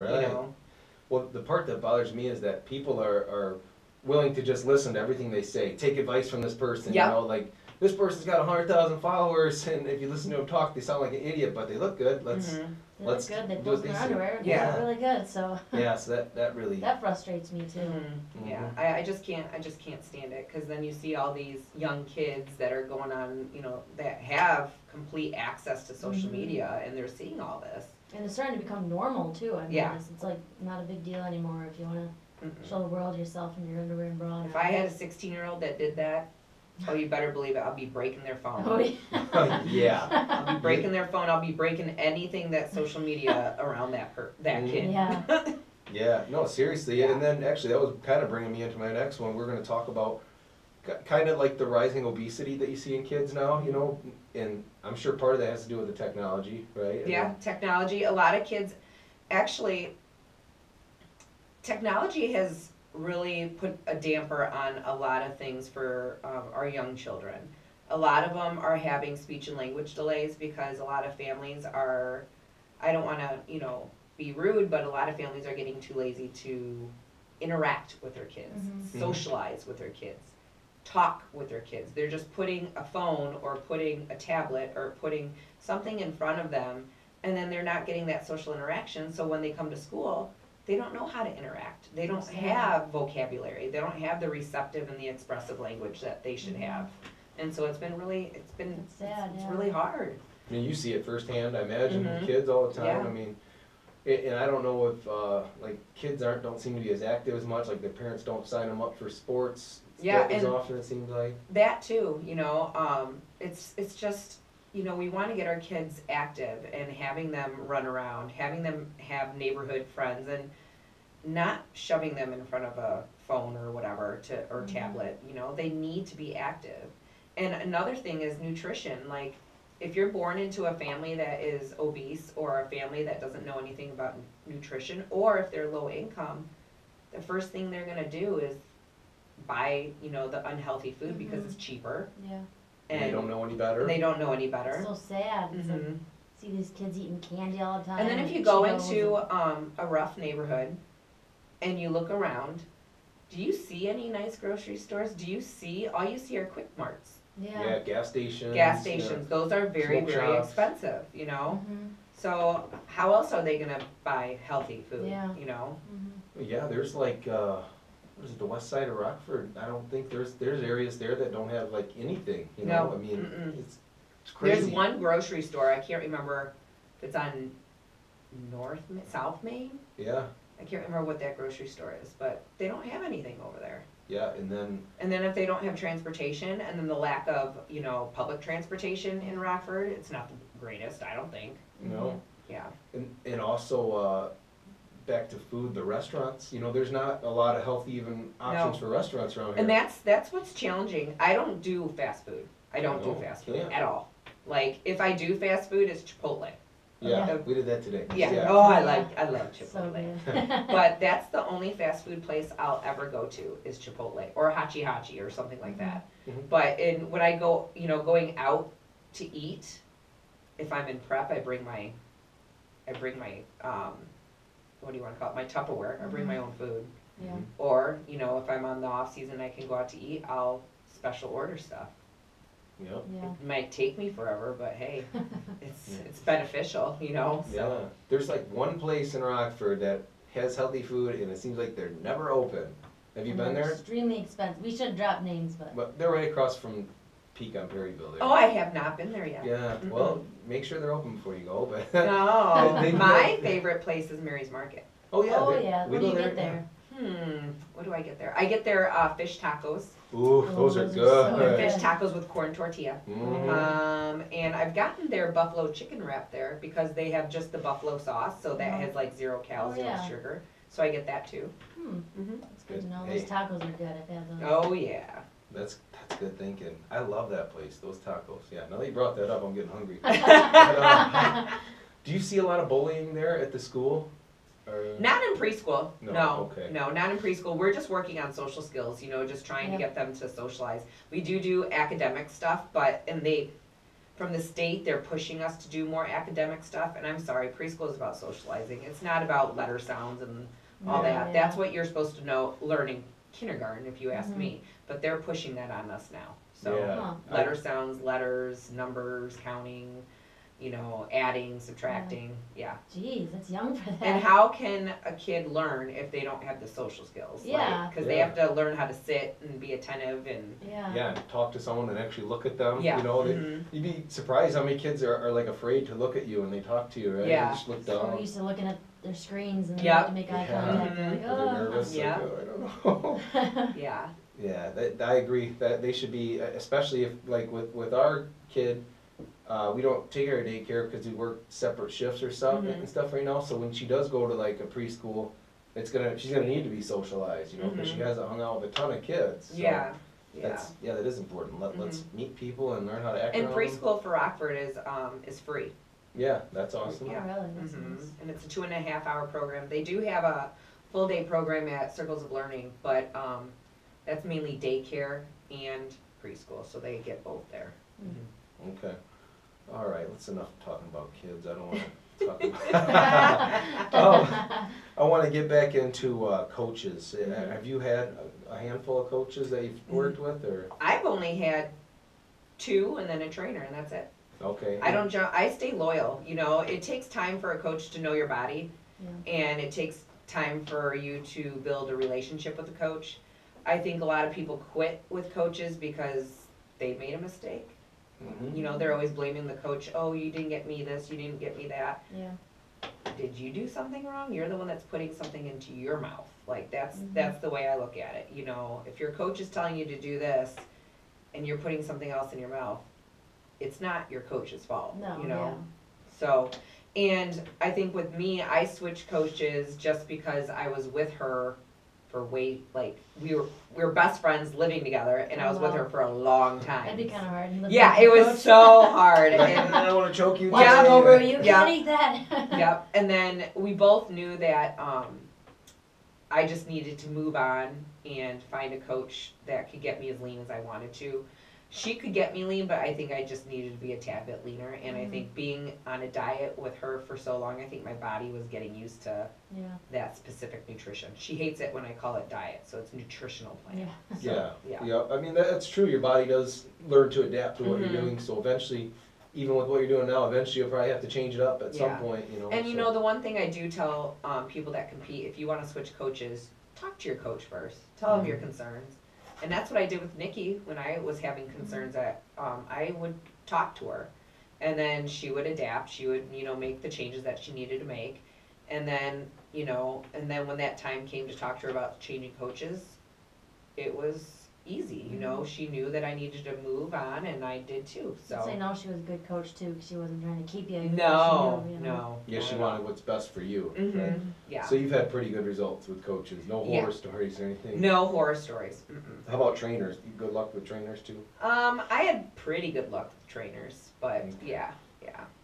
Right. You know. Well, the part that bothers me is that people are willing to just listen to everything they say, take advice from this person. Yep. You know, like this person's got 100,000 followers, and if you listen to them talk, they sound like an idiot, but they look good. Let's They let's look good. They do post what their they say. underwear. They Yeah. look really good. So Yeah, so that really. that frustrates me too. Yeah, I just can't stand it, because then you see all these young kids that are going on, you know, that have complete access to social media, and they're seeing all this. And it's starting to become normal too. I mean, Yeah. it's like not a big deal anymore if you want to show the world yourself in your underwear and bra. If I had a 16-year-old that did that, oh, you better believe it, I'll be breaking their phone. Oh, yeah. Yeah. I'll be breaking their phone. I'll be breaking anything that's social media around that kid. Yeah. Yeah, no, seriously. Yeah. And then actually that was kind of bringing me into my next one. We're going to talk about kind of like the rising obesity that you see in kids now, you know, and I'm sure part of that has to do with the technology, right? Yeah, technology. A lot of kids, actually, technology has really put a damper on a lot of things for our young children. A lot of them are having speech and language delays because a lot of families are, I don't want to, you know, be rude, but a lot of families are getting too lazy to interact with their kids, socialize with their kids, talk with their kids. They're just putting a phone or putting a tablet or putting something in front of them, and then they're not getting that social interaction. So when they come to school, they don't know how to interact. They don't have vocabulary. They don't have the receptive and the expressive language that they should have. And so it's sad, it's yeah. really hard. I mean, you see it firsthand, I imagine, with kids all the time. Yeah. I mean, and I don't know if, like, kids don't seem to be as active as much, like their parents don't sign them up for sports as often, it seems like. That too, you know, it's just, you know, we want to get our kids active and having them run around, having them have neighborhood friends, and not shoving them in front of a phone or whatever or tablet. You know, they need to be active. And another thing is nutrition. Like, if you're born into a family that is obese, or a family that doesn't know anything about nutrition, or if they're low income, the first thing they're going to do is buy, you know, the unhealthy food because it's cheaper. Yeah. And they don't know any better. They don't know any better. It's so sad. It's like, see these kids eating candy all the time. And then if you go into a rough neighborhood and you look around, do you see any nice grocery stores? All you see are Quick Marts. Yeah, gas stations. Gas stations. Those are very, Smoke very shops. expensive, you know? So how else are they going to buy healthy food, you know? Yeah, there's like, what is it, the west side of Rockford? I don't think there's areas there that don't have like anything, you know? No. I mean, it's crazy. There's one grocery store, I can't remember if it's on South Main? Yeah. I can't remember what that grocery store is, but they don't have anything over there. Yeah, and then if they don't have transportation, and then the lack of, you know, public transportation in Rockford, it's not the greatest, I don't think. you know, Yeah. and also back to food, the restaurants. You know, there's not a lot of healthy even options for restaurants around here. And that's what's challenging. I don't do fast food. I don't do fast food at all. Like, if I do fast food, it's Chipotle. Yeah, we did that today. Yeah. Oh, I love Chipotle. So good. But that's the only fast food place I'll ever go to is Chipotle or Hachi Hachi or something like that. But when I go, you know, going out to eat, if I'm in prep, I bring my what do you want to call it? My Tupperware. I bring my own food. Yeah. Or, you know, if I'm on the off season, I can go out to eat. I'll special order stuff. Yep. Yeah. It might take me forever, but hey, it's beneficial, you know. So. Yeah. There's like one place in Rockford that has healthy food, and it seems like they're never open. Have you been there? Extremely expensive. We shouldn't drop names, But they're right across from Peak on Perryville there. Oh, I have not been there yet. Yeah. Well, make sure they're open before you go. But No, They my favorite place is Mary's Market. oh yeah. Oh yeah. We What do go you there. get there? What do I get there? I get their fish tacos. Ooh, those are those are good. so Their good. fish tacos with corn tortilla. And I've gotten their buffalo chicken wrap there because they have just the buffalo sauce, so that has like 0 calories, Oh, yeah. 0 sugar. So I get that too. That's good to know. Hey. Those tacos are good. I've had those. Oh yeah. That's good thinking. I love that place. Those tacos. Yeah. Now that you brought that up, I'm getting hungry. But, do you see a lot of bullying there at the school? Or... Not in preschool. No, okay. No, not in preschool. We're just working on social skills, you know, just trying to get them to socialize. We do academic stuff, but from the state, they're pushing us to do more academic stuff, and I'm sorry, preschool is about socializing. It's not about letter sounds and all Yeah, that. yeah. That's what you're supposed to know, learn in kindergarten, if you ask me. But they're pushing that on us now. So Yeah. Huh. letter sounds, letters, numbers, counting, you know, adding, subtracting, yeah. Jeez, that's young for that. And how can a kid learn if they don't have the social skills? Yeah. Because they Yeah. have to learn how to sit and be attentive and. Yeah. Yeah, and talk to someone and actually look at them. Yeah. You know, Mhm. you'd be surprised how many kids are like afraid to look at you when they talk to you, right? Yeah. They just look So we're down. used to looking at their screens and they Yep. have to make eye Yeah. contact. They're Mhm. like, They're oh. nervous. Yeah. Like, oh, I don't know. Yeah. Yeah, I agree that they should be, especially if, like, with our kid, we don't take her to daycare because we work separate shifts or stuff Mhm. and stuff right now. So when she does go to like a preschool, she's gonna need to be socialized, you know, because she Mhm. hasn't hung out with a ton of kids. So Yeah. Yeah. that is important. Let's meet people and learn how to act And around them. preschool for Rockford is free. Yeah, that's awesome. Yeah. Oh, really? That's Mhm. nice. And it's a 2.5 hour program. They do have a full day program at Circles of Learning, but that's mainly daycare and preschool, so they get both there. Mm. Okay. All right. That's enough talking about kids. I don't want to talk about. I want to get back into coaches. Mhm. Have you had a handful of coaches that you've worked with, or I've only had 2 and then a trainer, and that's it. okay? I don't jump. I stay loyal. You know, it takes time for a coach to know your body, Yeah. and it takes time for you to build a relationship with the coach. I think a lot of people quit with coaches because they made a mistake. Mhm. You know, they're always blaming the coach. Oh, you didn't get me this, you didn't get me that. Yeah. Did you do something wrong? You're the one that's putting something into your mouth. Like that's Mhm. that's the way I look at it. You know, if your coach is telling you to do this and you're putting something else in your mouth, it's not your coach's fault. No, You know? yeah. So, and I think with me, I switched coaches just because I was with her for we were best friends living together, and I was with Oh, wow. her for a long time. That'd be kind of hard. Yeah, it was so hard. Like, And, I want to choke you. Watch Yeah. him today. over. You Yeah. can't eat that. yep. And then we both knew that I just needed to move on and find a coach that could get me as lean as I wanted to. She could get me lean, but I think I just needed to be a tad bit leaner. And I think being on a diet with her for so long, I think my body was getting used to Yeah. that specific nutrition. She hates it when I call it diet, so it's nutritional plan. Yeah. So, Yeah, yeah. I mean, that's true. Your body does learn to adapt to what Mhm. you're doing. So eventually, even with what you're doing now, eventually you'll probably have to change it up at some Yeah. point. You know. And you so. know, the one thing I do tell people that compete, if you want to switch coaches, talk to your coach first. Tell them your concerns. And that's what I did with Nikki when I was having concerns. That I would talk to her, and then she would adapt. She would, you know, make the changes that she needed to make, and then, you know, and then when that time came to talk to her about changing coaches, it was easy. You know, she knew that I needed to move on, and I did too. I'd say So no, she was a good coach too, because she wasn't trying to keep you. even no, though she knew, you know. no. Yeah, she not at all. wanted what's best for you. Mhm. Right? Yeah. So you've had pretty good results with coaches. No Yeah. horror stories or anything. No horror stories. Mm-mm. How about trainers? Good luck with trainers too. I had pretty good luck with trainers, but yeah.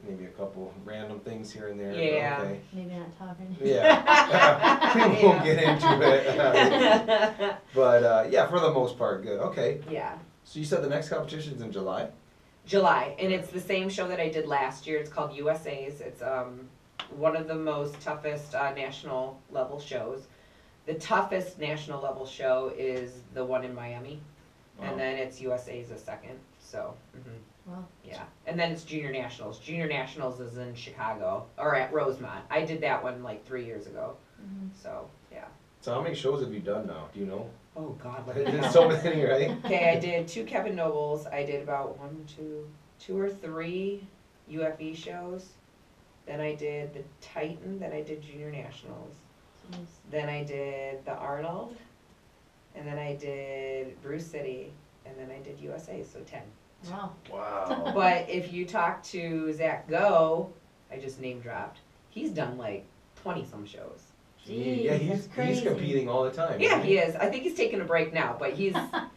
Maybe a couple random things here and there. but Yeah. Okay. Maybe not talking. Yeah. We won't get into it. Yeah. But yeah, for the most part, good. Okay. Yeah. So you said the next competition's in July? July, and it's the same show that I did last year. It's called USA's. It's one of the most toughest national level shows. The toughest national level show is the one in Miami, Wow. and then it's USA's a second. So. Wow. Yeah, and then it's Junior Nationals. Junior Nationals is in Chicago, or at Rosemont. I did that one like 3 years ago. Mhm. So, yeah. So how many shows have you done now? Do you know? Oh, God. There's so many, right? Okay, I did 2 Kevin Nobles. I did about 2 or 3 UFE shows. Then I did the Titan. Then I did Junior Nationals. Jeez. Then I did the Arnold. And then I did Bruce City. And then I did USA, so 10. Wow. Wow. But if you talk to Zach Go, I just name dropped, he's done like 20-some shows. Jeez, Yeah, that's he's crazy. competing all the time. Yeah, isn't he is. I think he's taking a break now, but he's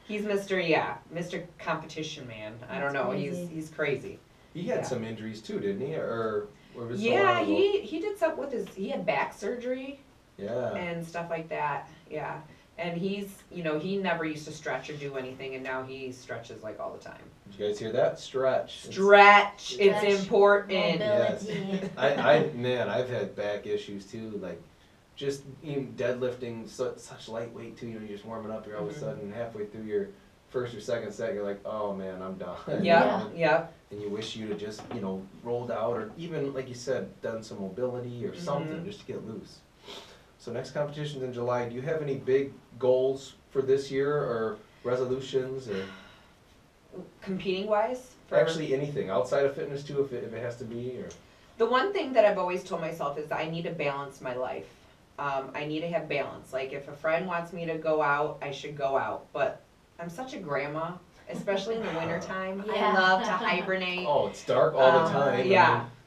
Mr. Competition Man. I don't That's know. crazy. He's crazy. He had Yeah. some injuries too, didn't he? Or was it so Yeah, long ago? he did something with he had back surgery Yeah. and stuff like that. Yeah. And he's, you know, he never used to stretch or do anything, and now he stretches like all the time. Did you guys hear that? Stretch. Stretch, it's Stretch, important. mobility. Man, I've had back issues too, like just even deadlifting such lightweight too, you know, you're just warming up, you're all of a sudden halfway through your first or second set, you're like, oh man, I'm done. Yep. And you wish you'd have just, you know, rolled out or even, like you said, done some mobility or something just to get loose. So next competition's in July. Do you have any big goals for this year or resolutions or? Competing wise? Actually anything, outside of fitness too, if it has to be, or? The one thing that I've always told myself is that I need to balance my life. I need to have balance. Like if a friend wants me to go out, I should go out. But I'm such a grandma, especially in the wintertime. Yeah. I love to hibernate. Oh, it's dark all the time.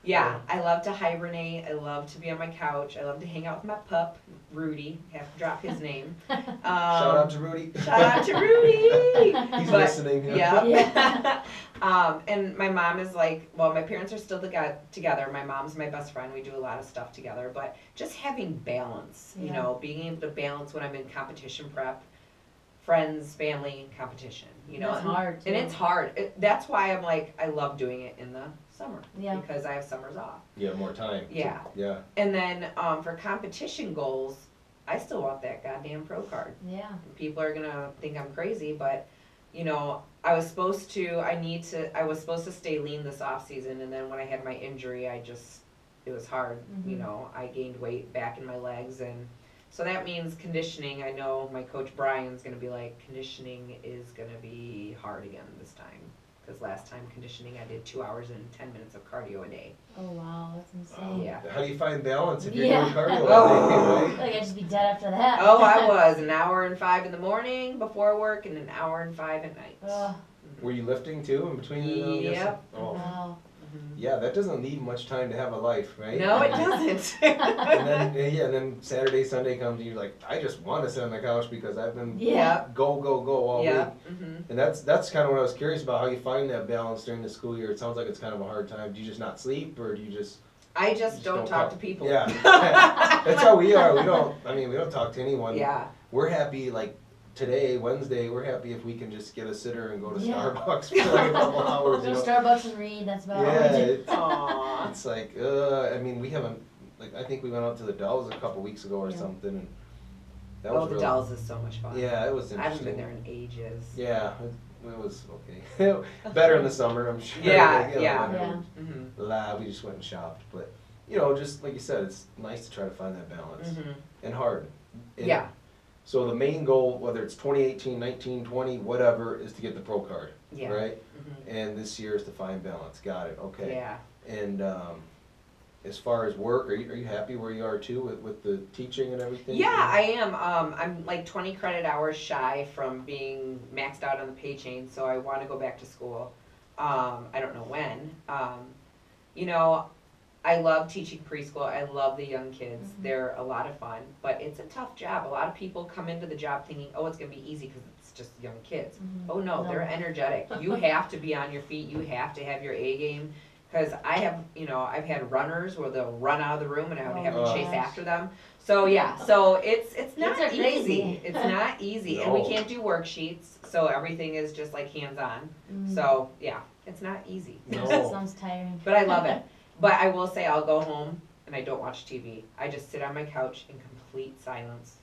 Yeah, I love to hibernate. I love to be on my couch. I love to hang out with my pup, Rudy. Have to drop his name. Shout out to Rudy. Shout out to Rudy. He's listening. Yeah. And my mom is like, well, my parents are still together. My mom's my best friend. We do a lot of stuff together. But just having balance, you know, being able to balance when I'm in competition prep, friends, family, competition. You know, That's hard, too. And it's hard. That's why I'm like, I love doing it in the summer. Yeah. Because I have summers off. You have more time. Yeah. Yeah. And then for competition goals, I still want that goddamn pro card. Yeah. People are gonna think I'm crazy, but you know, I was supposed to stay lean this off season, and then when I had my injury, it was hard. You know, I gained weight back in my legs, and so that means conditioning. I know my coach Brian's gonna be like, conditioning is gonna be hard again this time. Because last time conditioning, I did 2 hours and 10 minutes of cardio a day. Oh wow, that's insane. Yeah. How do you find balance if you're Yeah. doing cardio all day, right? Like I'd just be dead after that. Oh, I was an hour and 5 in the morning before work, and an hour and 5 at night. Ugh. Were you lifting too in between? Yep. Oh. Wow. Yeah, that doesn't leave much time to have a life, right? No, it doesn't. And then Saturday, Sunday comes, and you're like, I just want to sit on the couch because I've been Yeah. go all Yeah. week. And that's kind of what I was curious about, how you find that balance during the school year. It sounds like it's kind of a hard time. Do you just not sleep, or do you just? I just don't talk to people. Yeah, that's how we are. We don't talk to anyone. Yeah. We're happy, like today, Wednesday, we're happy if we can just get a sitter and go to Yeah. Starbucks for like a couple hours. Go to Starbucks and read, that's about all Yeah, we do. it's like, we haven't, like, I think we went out to the Dells a couple weeks ago or something, and that was the really, Dells is so much fun. yeah, it was I interesting. haven't been there in ages. Yeah, it was okay. Better in the summer, I'm sure. Yeah, Like, yeah. whenever we just went and shopped, but, you know, just like you said, it's nice to try to find that balance, and hard. And Yeah. So the main goal, whether it's 2018, 19, 20, whatever, is to get the pro card, Yeah. right? And this year is to find balance. Got it. Okay. Yeah. And as far as work, are you happy where you are too with the teaching and everything? Yeah, I am. I'm like 20 credit hours shy from being maxed out on the pay chain, so I want to go back to school. I don't know when. You know, I love teaching preschool. I love the young kids. They're a lot of fun, but it's a tough job. A lot of people come into the job thinking, oh, it's going to be easy because it's just young kids. Oh, no, they're energetic. You have to be on your feet. You have to have your A game. Because I've had runners where they'll run out of the room and I would have to chase after them. So, yeah, so it's not Kids are easy. crazy. It's not easy. And we can't do worksheets, so everything is just like hands-on. So, yeah, it's not easy. No. Sounds tiring. But I love it. But I will say I'll go home and I don't watch TV. I just sit on my couch in complete silence.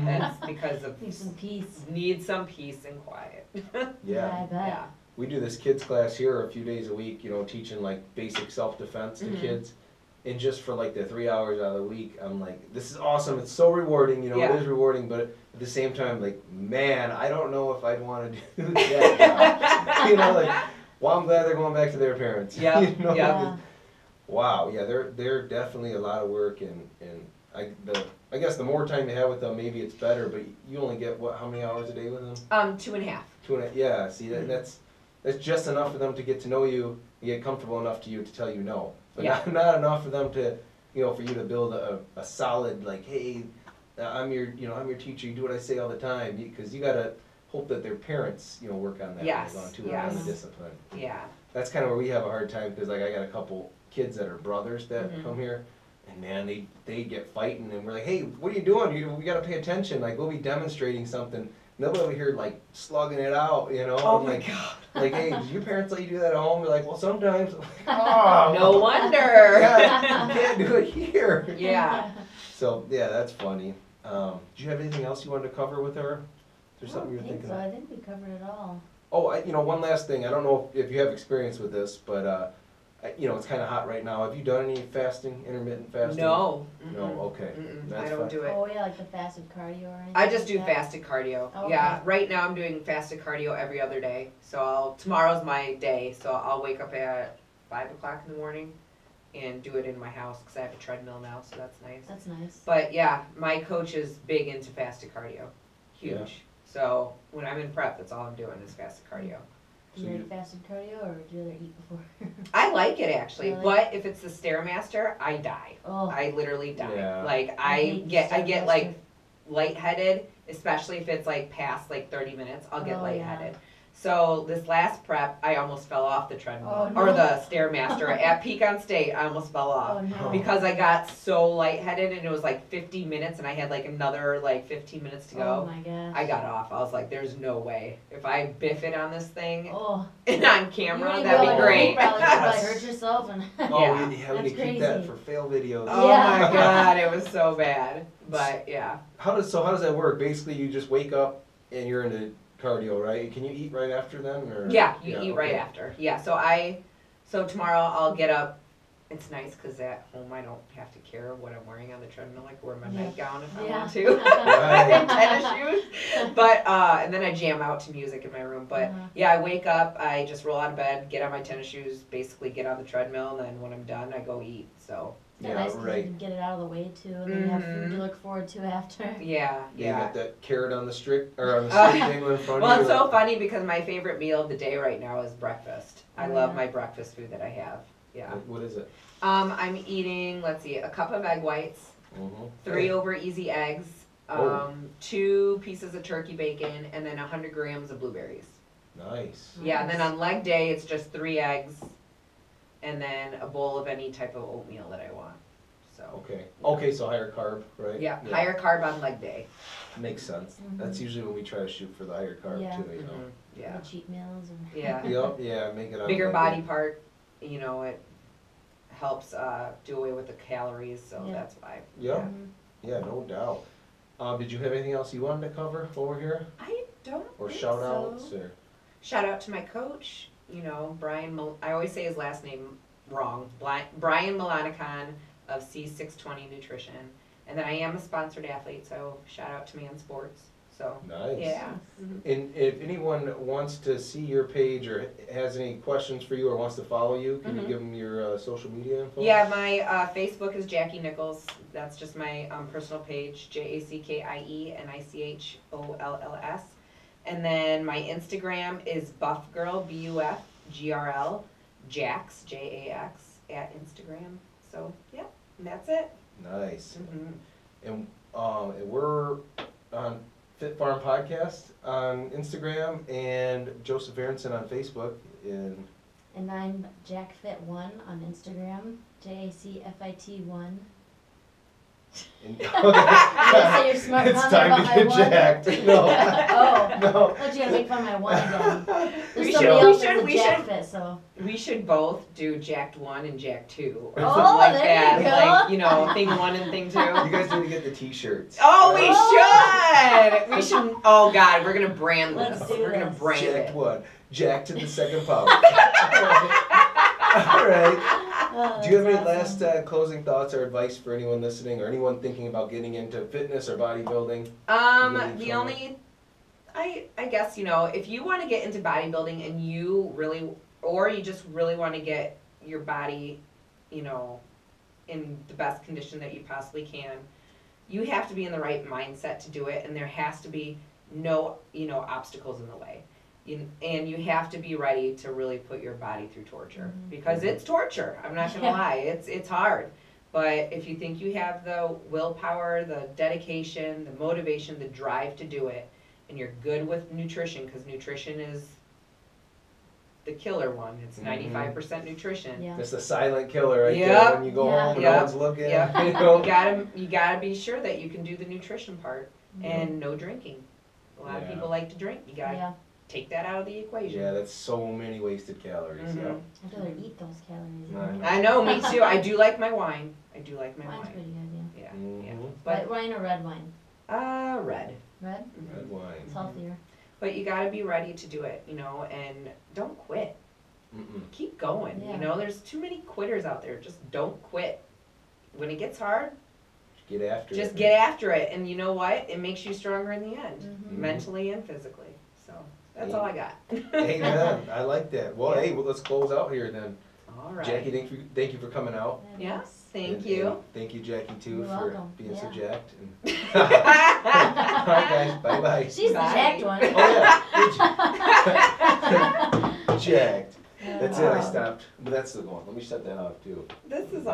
That's because of Need some peace. need some peace and quiet. Yeah. I bet. Yeah. We do this kids class here a few days a week, you know, teaching like basic self-defense to kids. And just for like the 3 hours out of the week, I'm like, this is awesome. It's so rewarding, you know, Yeah. it is rewarding, but at the same time, like, man, I don't know if I'd want to do that job. You know, like, well, I'm glad they're going back to their parents. Yeah, You know? Yeah. Wow, yeah, they're definitely a lot of work, and I guess the more time you have with them, maybe it's better. But you only get how many hours a day with them? 2.5. 2.5. Yeah, see, that's just enough for them to get to know you, and get comfortable enough to you to tell you no, but not enough for them to, for you to build a solid, like, hey, I'm your teacher. You do what I say all the time, because you gotta hope that their parents, work on that Yes, on too, yes. on the discipline. Yeah. That's kind of where we have a hard time, because like I got a couple kids that are brothers that come here, And man, they get fighting, and we're like, hey, what are you doing? We gotta pay attention. Like, we'll be demonstrating something. Nobody over here like slugging it out, you know? Oh and my like, God. like, hey, did your parents let you do that at home? We're like, well, sometimes. Oh, No wonder. yeah, you can't do it here. Yeah. So yeah, that's funny. Do you have anything else you wanted to cover with her? Is there something you're thinking so. of? I think we covered it all. Oh, one last thing. I don't know if you have experience with this, but it's kind of hot right now. Have you done any fasting, intermittent fasting? No. No. Okay. I That's don't fine. do it. Oh yeah, like the fasted cardio or anything. I just do like that? fasted cardio. Okay. Yeah, right now I'm doing fasted cardio every other day. So tomorrow's my day. So I'll wake up at 5 o'clock in the morning and do it in my house because I have a treadmill now. So that's nice. That's nice. But yeah, my coach is big into fasted cardio. Huge. Yeah. So when I'm in prep, that's all I'm doing is fasted cardio. Do you like fasted cardio or do you rather eat before? I like it actually, Really? but if it's the Stairmaster, I die. Oh, I literally die. Yeah. Like I I hate the get Stairmaster. like lightheaded, especially if it's like past like 30 minutes, I'll get Oh, lightheaded. So this last prep, I almost fell off the treadmill Oh, no. or the Stairmaster at Pecan State. I almost fell off. Oh no. Because I got so lightheaded and it was like 50 minutes and I had like another like 15 minutes to Oh go. my gosh. I got off. I was like, there's no way. If I biff it on this thing Oh. and on camera, You that'd really be great. You probably could like hurt yourself and. Oh, Yeah. we need to That's keep that crazy. for fail videos. Oh Yeah. my God, it was so bad. But yeah. How does that work? Basically, you just wake up and you're into cardio, right? Can you eat right after then, or? Yeah, you eat right okay. after. Yeah, so tomorrow I'll get up. It's nice because at home I don't have to care what I'm wearing on the treadmill. I can wear my Yeah. nightgown if I Yeah. want to. Right. And tennis shoes. But, and then I jam out to music in my room. But Uh-huh. yeah, I wake up, I just roll out of bed, get on my tennis shoes, basically get on the treadmill, and then when I'm done, I go eat. So, Yeah, Yeah, nice 'cause right. you can get it out of the way too, and then you have food Mhm. to look forward to after. yeah, You yeah. got that carrot on the stick or on the stick dangling in front Well, of you. it's so funny because my favorite meal of the day right now is breakfast. I Oh, love yeah. my breakfast food that I have. Yeah. What is it? I'm eating, let's see, a cup of egg whites, Mm-hmm. 3 over easy eggs, Oh. 2 pieces of turkey bacon, and then 100 grams of blueberries. Nice. Yeah, and then Nice. on leg day, it's just 3 eggs, and then a bowl of any type of oatmeal that I want. So, Okay. Okay, so higher carb, right? yeah, higher carb on leg day. Makes sense. Mhm. That's usually when we try to shoot for the higher carb Yeah. too. You know. Yeah, The cheat meals and. yeah. Yep. Yeah. Make it on Bigger leg body day. part, it helps do away with the calories, so Yeah. that's why. Yep. Mhm. Yeah. No doubt. Did you have anything else you wanted to cover over here, I don't or think shout so. outs, or? Shout out to my coach, Brian, I always say his last name wrong, Brian Milanicon of C620 Nutrition. And then I am a sponsored athlete, so shout out to Man Sports. So, Nice. yeah. Mhm. And if anyone wants to see your page or has any questions for you or wants to follow you, can you Mhm. give them your social media info? Yeah, my Facebook is Jackie Nicholls. That's just my personal page, JACKIENICHOLLS. And then my Instagram is buffgirl, BUFGRL, Jax, JAX, at Instagram. So, yeah, and that's it. Nice. Mhm. And we're on Fit Farm Podcast on Instagram and Joseph Aronson on Facebook. And And I'm JackFit1 on Instagram, JACFIT1. and You say you're smart, it's huh? time About to my get one? jacked. No. Oh, No. I thought you gotta make fun of my one again. There's We somebody should- else we that's a should- JackFit, so. We should bould do Jacked 1 and Jacked 2 or Oh, something like there that. you go. Like, thing 1 and thing 2. You guys need to get the T-shirts. Oh, Oh. we should. Oh God, we're gonna brand Let's this. do We're gonna this. brand Jacked it. one. Jack to the second power. All right. Oh, Do you have any that's last closing thoughts or advice for anyone listening or anyone thinking about getting into fitness or bodybuilding? The only, I guess, if you want to get into bodybuilding and you really, or you just really want to get your body, in the best condition that you possibly can, you have to be in the right mindset to do it, and there has to be no, obstacles in the way. And you have to be ready to really put your body through torture, Mhm. because it's torture. I'm not gonna Yeah. lie, it's hard. But if you think you have the willpower, the dedication, the motivation, the drive to do it, and you're good with nutrition, because nutrition is the killer one. It's 95% nutrition. Yeah. It's the silent killer right Yep. there when you go Yeah. home and Yep. no one's looking. Yep. You know? You gotta be sure that you can do the nutrition part and no drinking. A lot of Yeah. people like to drink. You gotta Yeah. take that out of the equation. Yeah, that's so many wasted calories. Mhm. Yeah. I'd rather eat those calories. I know. I know, me too. I do like my wine. I do like my Wine's wine. pretty good, yeah. Yeah, yeah. Mhm. White But wine or red wine? red. Red? Red wine. It's healthier. But you gotta be ready to do it, and don't quit. Mm-mm. Keep going. Yeah. There's too many quitters out there. Just don't quit. When it gets hard, Get after it. just get after it. And you know what? It makes you stronger in the end, Mhm. mentally and physically. So that's all I got. Amen. I like that. Well, Yeah. hey, let's close out here then. All right. Jackie, thank you for coming out. Yes, thank And- you. and thank you, Jackie, too, You're for welcome. being so Yeah. jacked. And all right, guys. Bye-bye. She's the Bye. jacked one. Oh, yeah. Jacked. That's it. I Oh. stopped. But that's still going. Let me shut that off, too. This is